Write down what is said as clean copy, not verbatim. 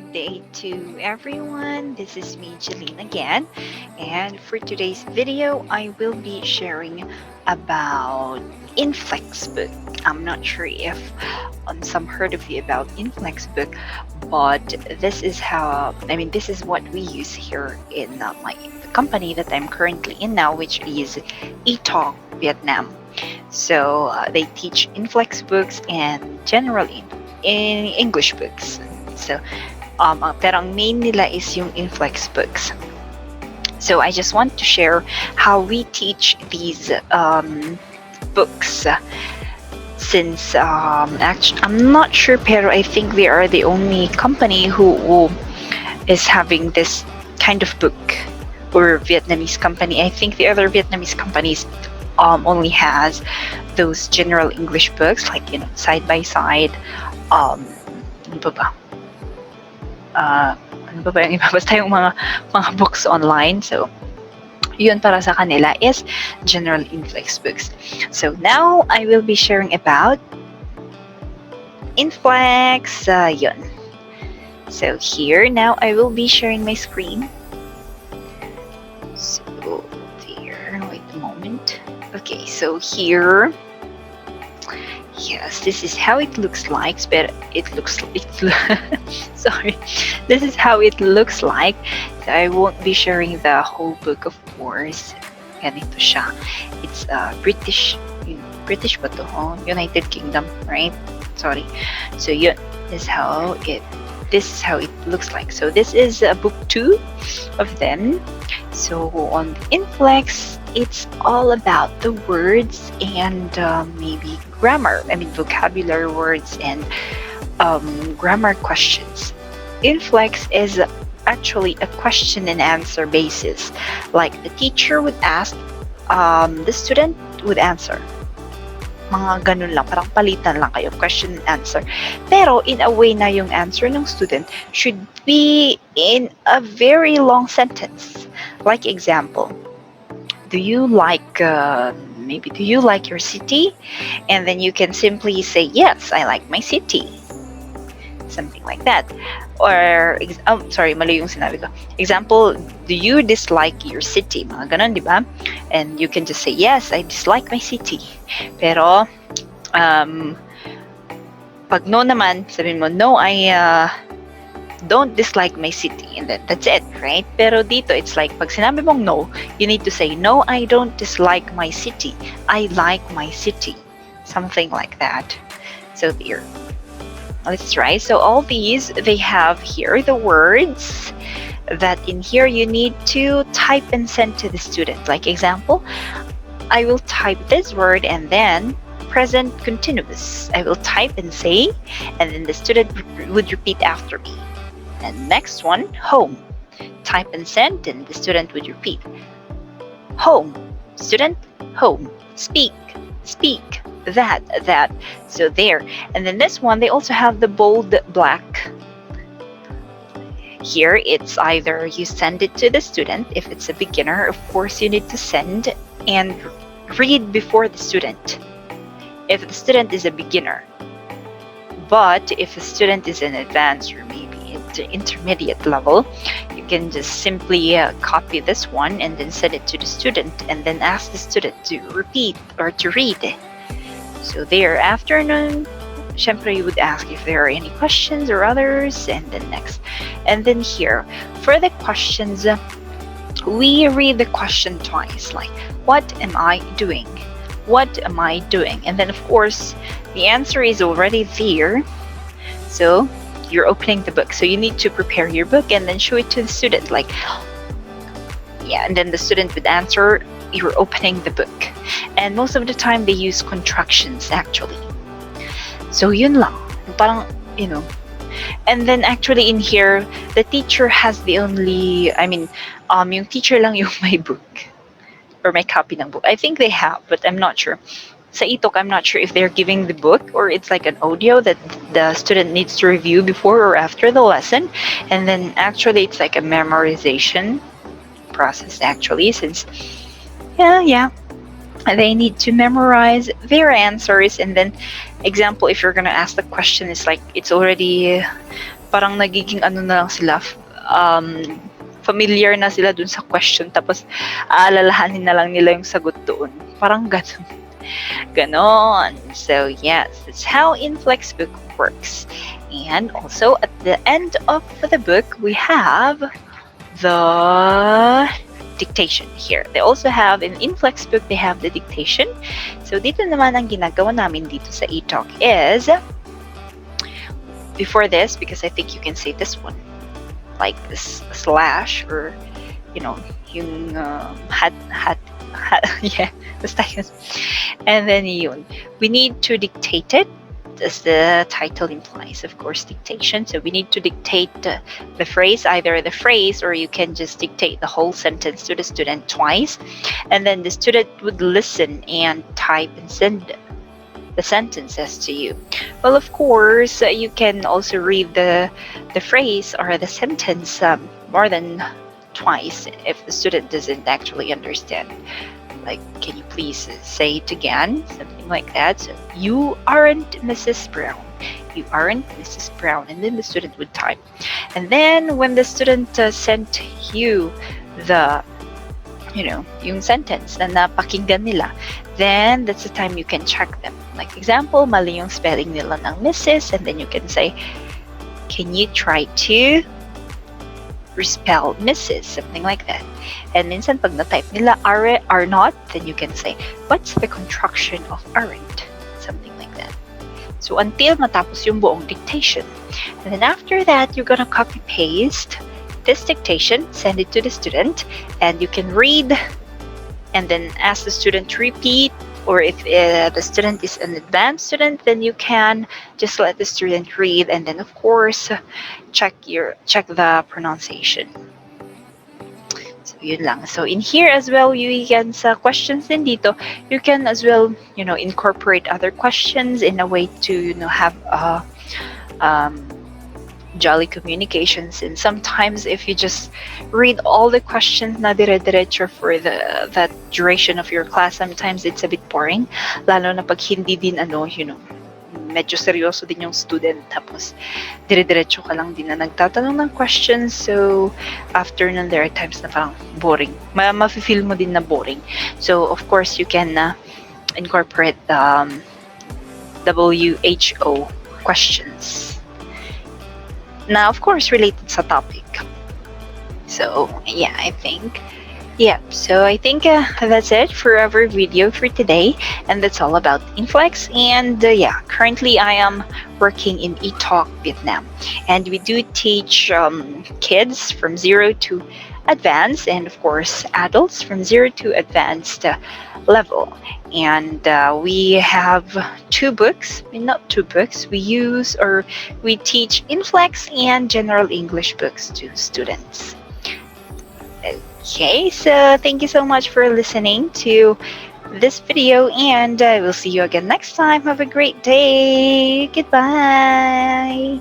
good day to everyone. This is me, Jeline, again. And for today's video, I will be sharing about Inflex Book. I'm not sure if some heard of you about Inflex Book, but this is what we use here in my the company that I'm currently in now, which is Etalk Vietnam. So they teach Inflex books and generally in English books. So, pero ang main nila is yung Inflex books. So I just want to share how we teach these books. Since actually, I'm not sure, pero I think they are the only company who is having this kind of book, or Vietnamese company. I think the other Vietnamese companies only has those general English books, like side by side. Ano ba ba? Ano ba ba yung iba? Basta yung mga books online. So, yun para sa kanila is general Inflex books. So, now I will be sharing about Inflex. Yun. So, here, now I will be sharing my screen. So, there. Wait a moment. Okay, so here. Yes, this is how it looks like. But sorry, this is how it looks like. So I won't be sharing the whole book, of course. Ganito siya. It's British ba to? Oh, United Kingdom, right? Sorry. So yun, this is how it looks like. So this is book 2 of them. So on the Inflex, it's all about the words and maybe grammar. Vocabulary words and grammar questions. Inflex is actually a question and answer basis. Like the teacher would ask, the student would answer. Mga ganun lang, parang palitan lang kayo, question and answer. Pero in a way na yung answer ng student should be in a very long sentence. Like example, do you like your city? And then you can simply say, yes, I like my city. Something like that. Or, sorry, mali yung sinabi ko. Example, do you dislike your city? Mga ganun, di ba? And you can just say, yes, I dislike my city. Pero, pag no naman, sabihin mo, no, I don't dislike my city. And then, that's it, right? Pero dito, it's like, pag sinabi mong no, you need to say, no, I don't dislike my city. I like my city. Something like that. So there. Let's try. So all these, they have here the words that in here you need to type and send to the student. Like example, I will type this word and then present continuous. I will type and say, and then the student would repeat after me. And next one, home. Type and send, and the student would repeat. Home. Student, home. Speak. Speak. That. So there. And then this one, they also have the bold black. Here, it's either you send it to the student. If it's a beginner, of course, you need to send and read before the student. If the student is a beginner. But if a student is an advanced or maybe the intermediate level, you can just simply copy this one and then send it to the student and then ask the student to repeat or to read. So there, after nun, syempre you would ask if there are any questions or others, and then next. And then here, for the questions, we read the question twice, like, what am I doing? What am I doing? And then of course, the answer is already there. So you're opening the book. So you need to prepare your book and then show it to the student. Like, yeah, and then the student would answer, you're opening the book. And most of the time, they use contractions, actually. So yun lang. Parang, And then actually in here, the teacher has the only, yung teacher lang yung may book. Or may copy ng book. I think they have, but I'm not sure. Sa Etalk, I'm not sure if they're giving the book or it's like an audio that the student needs to review before or after the lesson. And then actually it's like a memorization process actually, since they need to memorize their answers. And then example, if you're going to ask the question, it's like it's already parang nagiging ano na lang sila, familiar na sila dun sa question, tapos aalalahanin na lang nila yung sagot doon. Parang ganun. Ganon. So yes, that's how Inflex Book works. And also at the end of the book, we have the dictation here. They also have in Inflex Book, they have the dictation. So dito naman ang ginagawa namin dito sa Etalk is, before this, because I think you can say this one, like this slash, or yung yeah, basta yun. And then yun, we need to dictate it, as the title implies, of course, dictation. So we need to dictate the phrase, either the phrase, or you can just dictate the whole sentence to the student twice, and then the student would listen and type and send the sentences to you. Well, of course, you can also read the phrase or the sentence more than twice if the student doesn't actually understand. Like, can you please say it again? Something like that. So, you aren't Mrs. Brown. You aren't Mrs. Brown. And then the student would type. And then when the student sent you the, yung sentence na napakinggan nila, then that's the time you can check them. Like, example, mali yung spelling nila ng Mrs. And then you can say, can you try to respell Mrs., something like that. And minsan pag na-type nila are not, then you can say, what's the contraction of aren't? Something like that. So until matapos yung buong dictation. And then after that, you're gonna copy-paste this dictation, send it to the student, and you can read and then ask the student to repeat. Or if the student is an advanced student, then you can just let the student read, and then of course check the pronunciation. So yun lang. So in here as well, you can sa questions din dito, you can as well incorporate other questions in a way to have jolly communications. And sometimes if you just read all the questions na dire-diretso for that duration of your class, sometimes it's a bit boring, lalo na pag hindi din medyo seryoso din yung student, tapos dire-diretso ka lang din na nagtatanong ng questions. So after nun, there are times na parang boring, ma-feel mo din na boring. So of course you can incorporate WHO questions. Now, of course, related sa topic. So, yeah, I think that's it for our video for today. And that's all about Inflex. And currently I am working in Etalk Vietnam. And we do teach kids from 0 to advanced, and of course adults from 0 to advanced level. And we have we teach Inflex and general English books to students. Okay, so thank you so much for listening to this video, and we'll see you again next time. Have a great day. Goodbye.